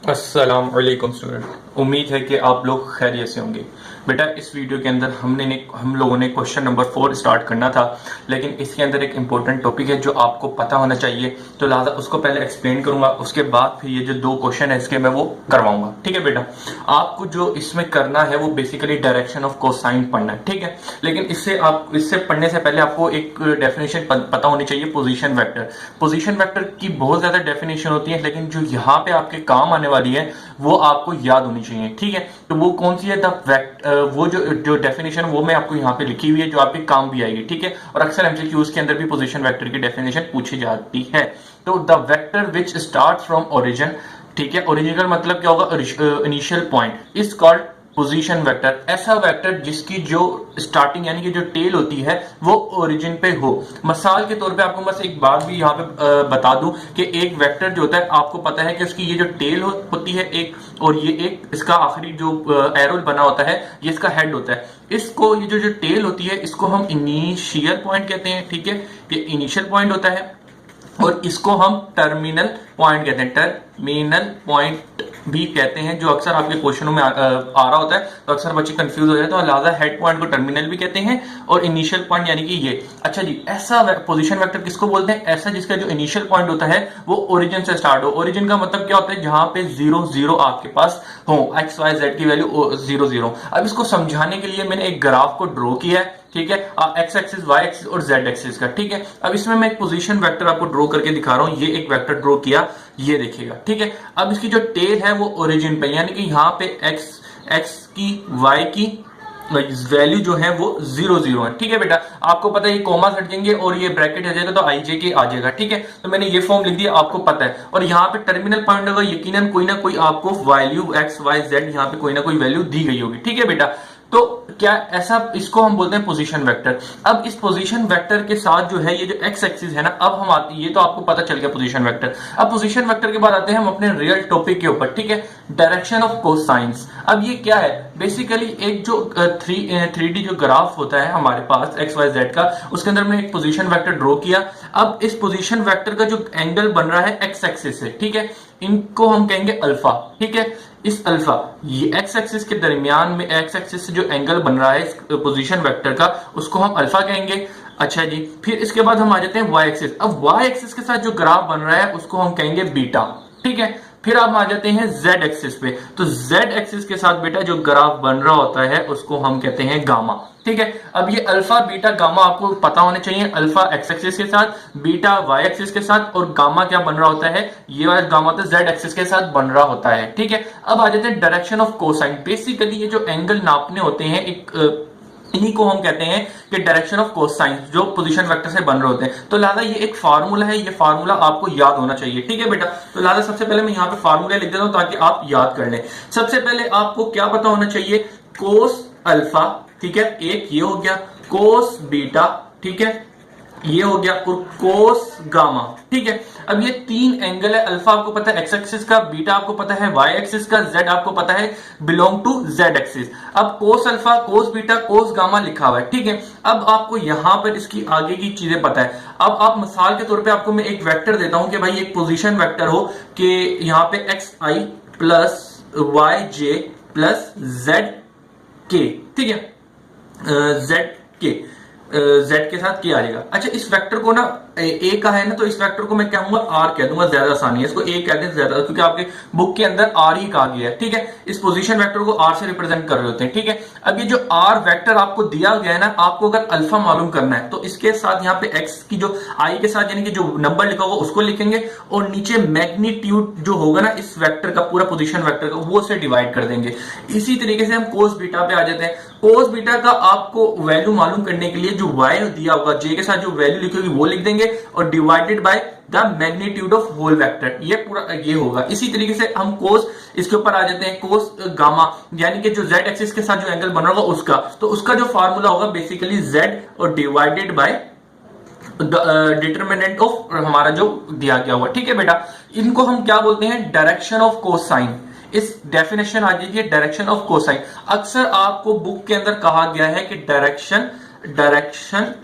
अस्सलाम वालेकुम स्टूडेंट, उम्मीद है कि आप लोग खैरियत से होंगे। बेटा इस वीडियो के अंदर हम लोगों ने क्वेश्चन नंबर 4 स्टार्ट करना था, लेकिन इसके अंदर एक इंपॉर्टेंट टॉपिक है जो आपको पता होना चाहिए, तो लिहाजा उसको पहले एक्सप्लेन करूंगा, उसके बाद फिर ये जो दो क्वेश्चन है इसके मैं वो करवाऊंगा। ठीक है बेटा, आपको जो इसमें करना है वो बेसिकली डायरेक्शन ऑफ कोसाइन पढ़ना है। ठीक है, लेकिन इससे पढ़ने से पहले आपको एक डेफिनेशन पता होनी चाहिए, पोजीशन वेक्टर। पोजीशन वेक्टर की बहुत ज्यादा डेफिनेशन होती है, लेकिन जो यहाँ पे आपके काम आने वाली है वो आपको याद होनी चाहिए। ठीक है, तो वो कौन सी है? वो जो डेफिनेशन वो मैं आपको यहाँ पे लिखी हुई है, जो आपके काम भी आएगी। ठीक है, और अक्सर एमसीक्यूज के अंदर भी पोजीशन वेक्टर की डेफिनेशन पूछी जाती है। तो the vector which start from origin, ठीक है, ओरिजिनल मतलब क्या होगा? Initial point is called position vector. ऐसा वेक्टर जिसकी जो स्टार्टिंग यानी कि जो टेल होती है वो ओरिजिन पे हो। मिसाल के तौर पे आपको बस एक बात भी यहाँ पे बता दूं कि एक वेक्टर जो होता है आपको पता है कि उसकी ये जो टेल होती है एक, और ये एक इसका आखिरी जो एरो बना होता है ये इसका हेड होता है। इसको ये जो टेल होती है इसको हम इनिशियल पॉइंट कहते हैं। ठीक है, ये इनिशियल पॉइंट होता है, और इसको हम टर्मिनल पॉइंट कहते हैं। टर्मिनल पॉइंट भी कहते हैं, जो अक्सर आपके क्वेश्चनों में आ रहा होता है, तो अक्सर बच्चे कंफ्यूज हो जाते हैं। तो लिहाजा हेड पॉइंट को टर्मिनल भी कहते हैं, और इनिशियल पॉइंट यानी कि ये। अच्छा जी, ऐसा पोजीशन वेक्टर किसको बोलते हैं? ऐसा जिसका जो इनिशियल पॉइंट होता है वो ओरिजिन से स्टार्ट हो। ओरिजिन का मतलब क्या होता है? जहां पे 0 0 आपके पास हो, एक्स वाई जेड की वैल्यू 0 0। अब इसको समझाने के लिए मैंने एक ग्राफ को ड्रॉ किया है। ठीक है, एक्स एक्सिस, वाई एक्सिस और जेड एक्सिस का। ठीक है, अब इसमें मैं एक पोजीशन वेक्टर आपको ड्रॉ करके दिखा रहा हूं। ये एक वेक्टर ड्रॉ किया, ये देखिएगा। ठीक है, अब इसकी जो टेल है वो ओरिजिन पे, यानी कि यहाँ पे एक्स की वाई की वैल्यू जो है वो 0 0 है। ठीक है बेटा, आपको पता है ये कॉमा हट जाएंगे और ये ब्रैकेट आ जाएगा तो आई जे के आ जाएगा। ठीक है, तो मैंने ये फॉर्म लिख दिया, आपको पता है। और यहाँ पे टर्मिनल पॉइंट होगा, यकीनन कोई ना कोई आपको वैल्यू एक्स वाई जेड यहाँ पे कोई ना कोई वैल्यू दी गई होगी। ठीक है बेटा, तो क्या ऐसा, इसको हम बोलते हैं पोजीशन वेक्टर। अब इस पोजीशन वेक्टर के साथ जो है ये जो एक्स एक्सिस है ना, अब हम आते, ये तो आपको पता चल गया पोजीशन वेक्टर। अब पोजीशन वेक्टर के बाद आते हैं हम अपने रियल टॉपिक के ऊपर। ठीक है, डायरेक्शन ऑफ कोसाइंस। अब ये क्या है? बेसिकली एक जो 3D जो ग्राफ होता है हमारे पास एक्स वाई जेड का, उसके अंदर हमने एक पोजीशन वेक्टर ड्रॉ किया। अब इस पोजीशन वेक्टर का जो एंगल बन रहा है एक्स एक्सिस से, ठीक है, इनको हम कहेंगे अल्फा। ठीक है, इस अल्फा, ये एक्स एक्सिस के दरमियान में एक्स एक्सिस से जो एंगल बन रहा है इस पोजीशन वेक्टर का, उसको हम अल्फा कहेंगे। अच्छा जी, फिर इसके बाद हम आ जाते हैं वाई एक्सिस। अब वाई एक्सिस के साथ जो ग्राफ बन रहा है उसको हम कहेंगे बीटा। ठीक है, फिर आप आ जाते हैं जेड एक्सिस पे। तो जेड एक्सिस के साथ बेटा जो ग्राफ बन रहा होता है उसको हम कहते हैं गामा। ठीक है, अब ये अल्फा बीटा गामा आपको पता होने चाहिए। अल्फा एक्स एक्सिस के साथ, बीटा वाई एक्सिस के साथ, और गामा क्या बन रहा होता है? ये वाला गामा तो जेड एक्सिस के साथ बन रहा होता है। ठीक है, अब आ जाते हैं डायरेक्शन ऑफ कोसाइन। बेसिकली ये जो एंगल नापने होते हैं एक, इन्हीं को हम कहते हैं कि डायरेक्शन ऑफ कोसाइन, जो पोजीशन वेक्टर से बन रहे होते हैं। तो लिहाजा ये एक फार्मूला है, ये फार्मूला आपको याद होना चाहिए। ठीक है बेटा, तो लिहाजा सबसे पहले मैं यहाँ पे फार्मूला लिख देता हूं ताकि आप याद कर लें। सबसे पहले आपको क्या पता होना चाहिए? कोस अल्फा, ठीक है, एक ये हो गया, कोस बीटा, ठीक है, ये हो गया, कोस गामा। ठीक है, अब ये तीन एंगल है, अल्फा आपको पता है एक्स एक्सिस का, बीटा आपको पता है वाई एक्सिस का, जेड आपको पता है बिलोंग टू जेड एक्सिस। अब cos alpha, cos beta, cos gamma लिखा हुआ है। ठीक है, अब आपको यहां पर इसकी आगे की चीजें पता है। अब आप मिसाल के तौर पे आपको मैं एक वेक्टर देता हूं कि भाई एक पोजीशन वेक्टर हो कि यहां पे एक्स आई प्लस वाई जे प्लस जेड के, ठीक है, जेड के साथ क्या आ जाएगा। अच्छा, इस वेक्टर को ना ए का है ना, तो इस वेक्टर को मैं कहूंगा आर कह दूंगा, ज्यादा आसानी है। इसको ए कहते हैं ज्यादा, क्योंकि आपके बुक के अंदर आर ही कहा गया है। ठीक है, इस पोजीशन वेक्टर को आर से रिप्रेजेंट कर रहे होते हैं। ठीक है, अब ये जो आर वेक्टर आपको दिया गया है ना, आपको अगर अल्फा मालूम करना है तो इसके साथ यहाँ पे एक्स की जो आई के साथ यानी कि जो नंबर लिखा होगा उसको लिखेंगे, और नीचे मैग्नीट्यूड जो होगा ना इस वेक्टर का, पूरा पोजीशन वेक्टर का, वो से डिवाइड कर देंगे। इसी तरीके से हम कोस बीटा पे आ जाते हैं। कोस बीटा का आपको वैल्यू मालूम करने के लिए जो वाई दिया होगा, जे के साथ जो वैल्यू लिखी होगी वो लिख देंगे, और divided by the magnitude of whole vector, ये पूरा ये होगा। इसी तरीके से हम कोस, इसके ऊपर आ जाते हैं कोस गामा, यानी कि जो जेड एक्सिस के साथ जो एंगल बन रहा होगा उसका, तो उसका जो फार्मूला होगा बेसिकली जेड और डिवाइडेड बाय डिटरमिनेंट ऑफ हमारा जो दिया गया हुआ। ठीक है बेटा, इनको हम क्या बोलते हैं? Direction of cosine. इस डेफिनेशन आ जाइए, डायरेक्शन ऑफ कोसाइन। अक्सर आपको बुक के अंदर कहा गया है कि डायरेक्शन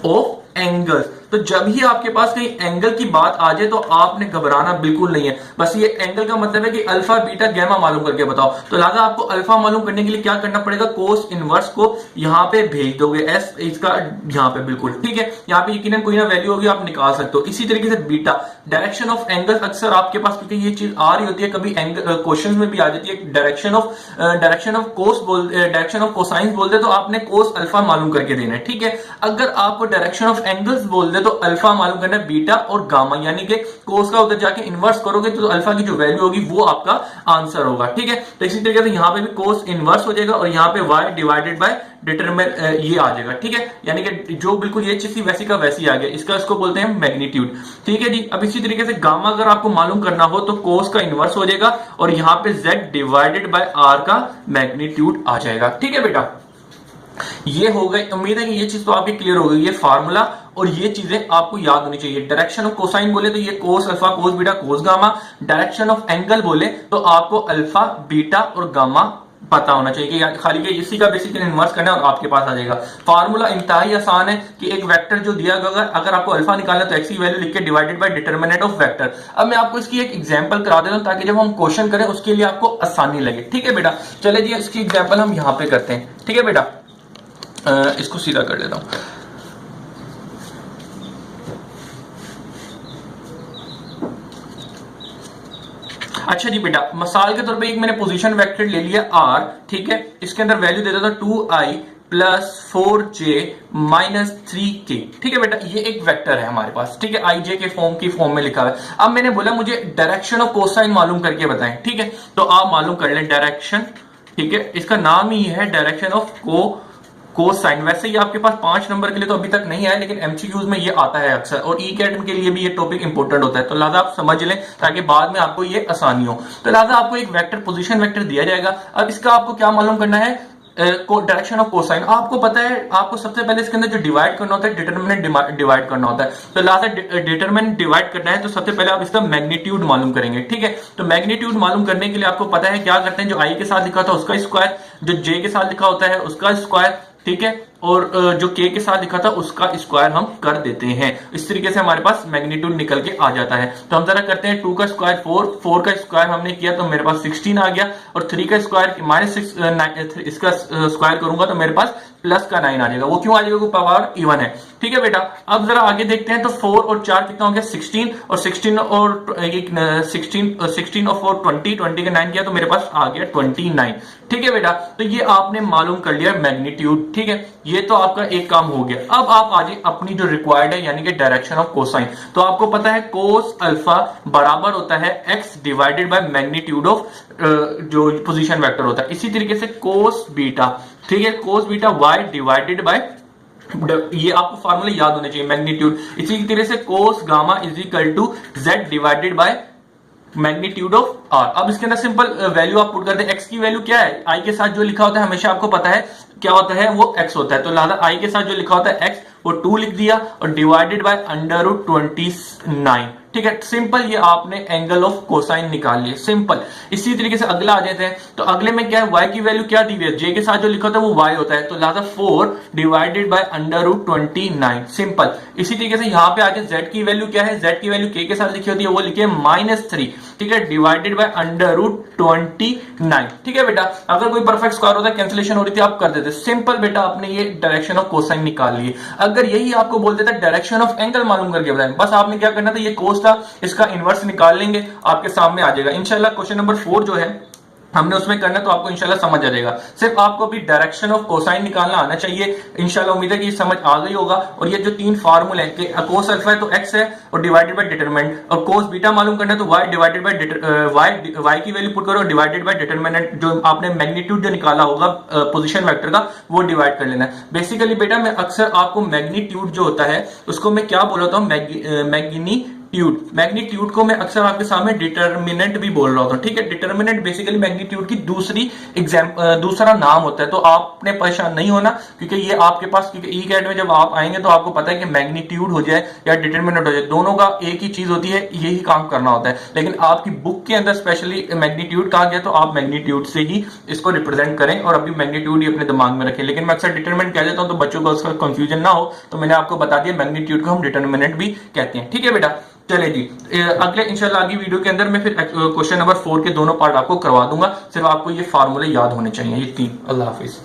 ऑफ एंगल्स। तो जब ही आपके पास कहीं एंगल की बात आ जाए तो आपने घबराना बिल्कुल नहीं है। बस ये एंगल का मतलब है कि अल्फा बीटा गैमा मालूम करके बताओ। तो लिहाजा आपको अल्फा मालूम करने के लिए क्या करना पड़ेगा, कोस इनवर्स को यहां पे भेज दोगे, एस इसका यहां पे बिल्कुल ठीक है। यहां पे यकीनन कोई ना वैल्यू होगी, आप निकाल सकते हो। इसी तरीके से बीटा डायरेक्शन ऑफ एंगल, अक्सर आपके पास क्योंकि ये चीज आ रही होती है, कभी एंगल क्वेश्चन में भी आ जाती है, डायरेक्शन ऑफ कोस बोल, डायरेक्शन ऑफ कोसाइंस बोलते तो आपने कोस अल्फा मालूम करके देना है, ठीक है। अगर आपको डायरेक्शन ऑफ एंगल्स बोल दे तो अल्फा मालूम करना है, बीटा और गामा, यानी कि कोस का उधर जाके इनवर्स करोगे तो अल्फा की जो वैल्यू होगी वो आपका आंसर होगा, ठीक है। तो इसी तरीके से यहां पे भी कोस इनवर्स हो जाएगा और यहां पे y डिवाइडेड बाय डिटरमिन ये आ जाएगा, ठीक है। यानी कि जो बिल्कुल ये चीज थी वैसी का वैसी आ गया, इसको बोलते हैं मैग्नीट्यूड, ठीक है जी। अब इसी तरीके से गामा अगर आपको मालूम करना हो तो कोस का इनवर्स हो जाएगा और यहां पे z डिवाइडेड बाय r का मैग्नीट्यूड आ जाएगा, ठीक है बेटा। ये हो गई, उम्मीद है कि ये चीज तो आपकी क्लियर हो गई। ये फार्मूला और ये चीजें आपको याद होनी चाहिए। डायरेक्शन ऑफ कोसाइन बोले तो ये कोस alpha cos beta cos gamma, direction of angle बोले तो आपको अल्फा बीटा और गामा पता होना चाहिए कि खाली के इसी का बेसिकली इन्वर्स करना है और आपके पास आ जाएगा। फार्मूला इंतहाई आसान है कि एक वेक्टर जो दिया गया, अगर आपको अल्फा निकालना है तो एक्स की वैल्यू लिख के divided by determinant of vector. अब मैं आपको इसकी एक एग्जांपल करा देता हूं ताकि जब हम क्वेश्चन करें उसके लिए आपको आसानी लगे, ठीक है बेटा। चले जी इसकी एग्जांपल हम यहां पे करते हैं, ठीक है बेटा। इसको सीधा कर देता हूं। अच्छा जी बेटा, मिसाल के तौर पे एक मैंने पोजीशन वेक्टर ले लिया r, ठीक है। इसके अंदर वैल्यू दे देता हूं 2i plus 4j minus 3k, ठीक है बेटा। ये एक वेक्टर है हमारे पास, ठीक है, आई जे के फॉर्म में लिखा है। अब मैंने बोला मुझे डायरेक्शन ऑफ कोसाइन मालूम करके बताएं, ठीक है। तो आप मालूम कर लें डायरेक्शन, ठीक है, इसका नाम ही है डायरेक्शन ऑफ कोसाइन। वैसे ही आपके पास 5 नंबर के लिए तो अभी तक नहीं है, लेकिन एमसीक्यूज में ये आता है अक्सर, और ई कैट के लिए भी ये टॉपिक इंपॉर्टेंट होता है। तो लिहाजा आप समझ लें ताकि बाद में आपको ये आसानी हो। तो लिहाजा आपको एक वेक्टर पोजीशन वेक्टर दिया जाएगा। अब इसका आपको क्या मालूम करना है, डायरेक्शन ऑफ कोसाइन। आपको पता है, आपको सबसे पहले इसके अंदर जो डिवाइड करना होता है डिटरमिनेंट डिवाइड करना होता है। तो लिहाजा डिटरमिनेंट डिवाइड करना है तो सबसे पहले आप इसका मैग्नीट्यूड मालूम करेंगे, ठीक है। तो मैग्नीट्यूड मालूम करने के लिए आपको पता है क्या करते हैं, जो आई के साथ लिखा था उसका स्क्वायर, जो जे के साथ लिखा होता है उसका स्क्वायर, ठीक है, और जो के के साथ लिखा था उसका स्क्वायर हम कर देते हैं। इस तरीके से हमारे पास मैग्नीट्यूड निकल के आ जाता है। तो हम जरा करते हैं, 2 का स्क्वायर 4, 4 का स्क्वायर हमने किया तो मेरे पास 16 आ गया, और 3 का स्क्वायर माइनस 6 इसका स्क्वायर करूंगा तो मेरे पास प्लस का 9 आ जाएगा। वो क्यों आ जाएगा, पावर इवन है, ठीक है बेटा। अब जरा आगे देखते हैं, तो 4 और 4 कितना हो गया 16, और 16 और 4 20 के 9 किया तो मेरे पास आ गया 29, ठीक है बेटा। तो ये आपने मालूम कर लिया मैग्नीट्यूड, ठीक है। ये तो आपका एक काम हो गया। अब आप आगे अपनी जो रिक्वायर्ड है यानी कि डायरेक्शन ऑफ कोसाइन। तो आपको पता है कोस अल्फा बराबर होता है x divided by magnitude of जो पोजीशन वेक्टर होता है। इसी तरीके से कोस बीटा, ठीक है, cos beta y divided by, ये आपको फार्मूला याद होने चाहिए, मैग्नीट्यूड। इसी तरह से cos gamma is equal to z divided by magnitude of r। अब इसके अंदर सिंपल वैल्यू आप पुट करते हैं। x की वैल्यू क्या है, i के साथ जो लिखा होता है हमेशा आपको पता है क्या होता है, वो x होता है। तो लिहाजा i के साथ जो लिखा होता है x वो 2 लिख दिया और डिवाइडेड बाय अंडर रूट 29, ठीक है। सिंपल, ये आपने एंगल ऑफ कोसाइन निकाल लिया, सिंपल। इसी तरीके से अगला आ जाते हैं। तो अगले में क्या है, y की वैल्यू क्या दी हुई है, j के साथ जो लिखा होता है वो y होता है। तो लिहाजा 4 divided by under root 29, simple. इसी तरीके से यहां पे आगे z की वैल्यू क्या है, z की वैल्यू k के साथ लिखी होती है, वो लिखिए -3, ठीक है, डिवाइडेड बाय अंडर रूट 29, ठीक है बेटा। अगर कोई परफेक्ट स्क्वायर होता है, कैंसिलेशन हो रही थी, आप कर देते, सिंपल बेटा। आपने ये डायरेक्शन ऑफ कोसाइन निकाल लिए। अगर यही आपको बोल देता डायरेक्शन ऑफ एंगल मालूम करके बताएं, बस आपने क्या करना था, ये कोस था, इसका इनवर्स निकाल लेंगे, आपके सामने आ जाएगा इंशाल्लाह। क्वेश्चन नंबर 4 जो है हमने उसमें करना, तो आपको इंशाल्लाह समझ आ जाएगा। सिर्फ आपको अभी डायरेक्शन ऑफ कोसाइन निकालना आना चाहिए। इंशाल्लाह उम्मीद है कि समझ आ गई होगा। और ये जो 3 फार्मूले हैं कि कोस अल्फा है तो x है और डिवाइडेड बाय डिटरमिनेंट, और कोस बीटा मालूम करना है तो y डिवाइडेड बाय y की वैल्यू पुट करो, डिवाइडेड बाय डिटरमिनेंट, जो आपने मैग्नीट्यूड जो निकाला होगा पोजीशन वेक्टर का वो डिवाइड कर लेना है। बेसिकली बेटा मैं अक्सर आपको मैग्नीट्यूड जो होता है उसको मैं क्या बोलता हूँ, मैग्नीट्यूड, मैग्नीट्यूड को मैं अक्सर आपके सामने डिटर्मिनेंट भी बोल रहा होता हूँ, ठीक है। डिटर्मिनेंट बेसिकली मैग्नीट्यूड की दूसरा नाम होता है। तो आपने परेशान नहीं होना, क्योंकि ये आपके पास, क्योंकि ई कैट में जब आप आएंगे तो आपको पता है कि मैग्नीट्यूड हो जाए या डिटर्मिनेंट हो जाए, दोनों का एक ही चीज होती है, यही काम करना होता है। लेकिन आपकी बुक के अंदर स्पेशली मैग्नीट्यूड कहा गया, तो आप मैग्नीट्यूड से ही इसको रिप्रेजेंट करें और अभी मैग्नीट्यूड ही अपने दिमाग में रखें। लेकिन मैं अक्सर डिटर्मिनेंट कह देता हूं, तो बच्चों को उसका कंफ्यूजन ना हो, तो मैंने आपको बता दिया मैग्नीट्यूड को हम डिटर्मिनेंट भी कहते हैं, ठीक है बेटा। चले जी, अगले इंशाल्लाह आगे वीडियो के अंदर मैं फिर क्वेश्चन नंबर 4 के दोनों पार्ट आपको करवा दूंगा। सिर्फ आपको ये फार्मूले याद होने चाहिए, ये 3। अल्लाह हाफिज।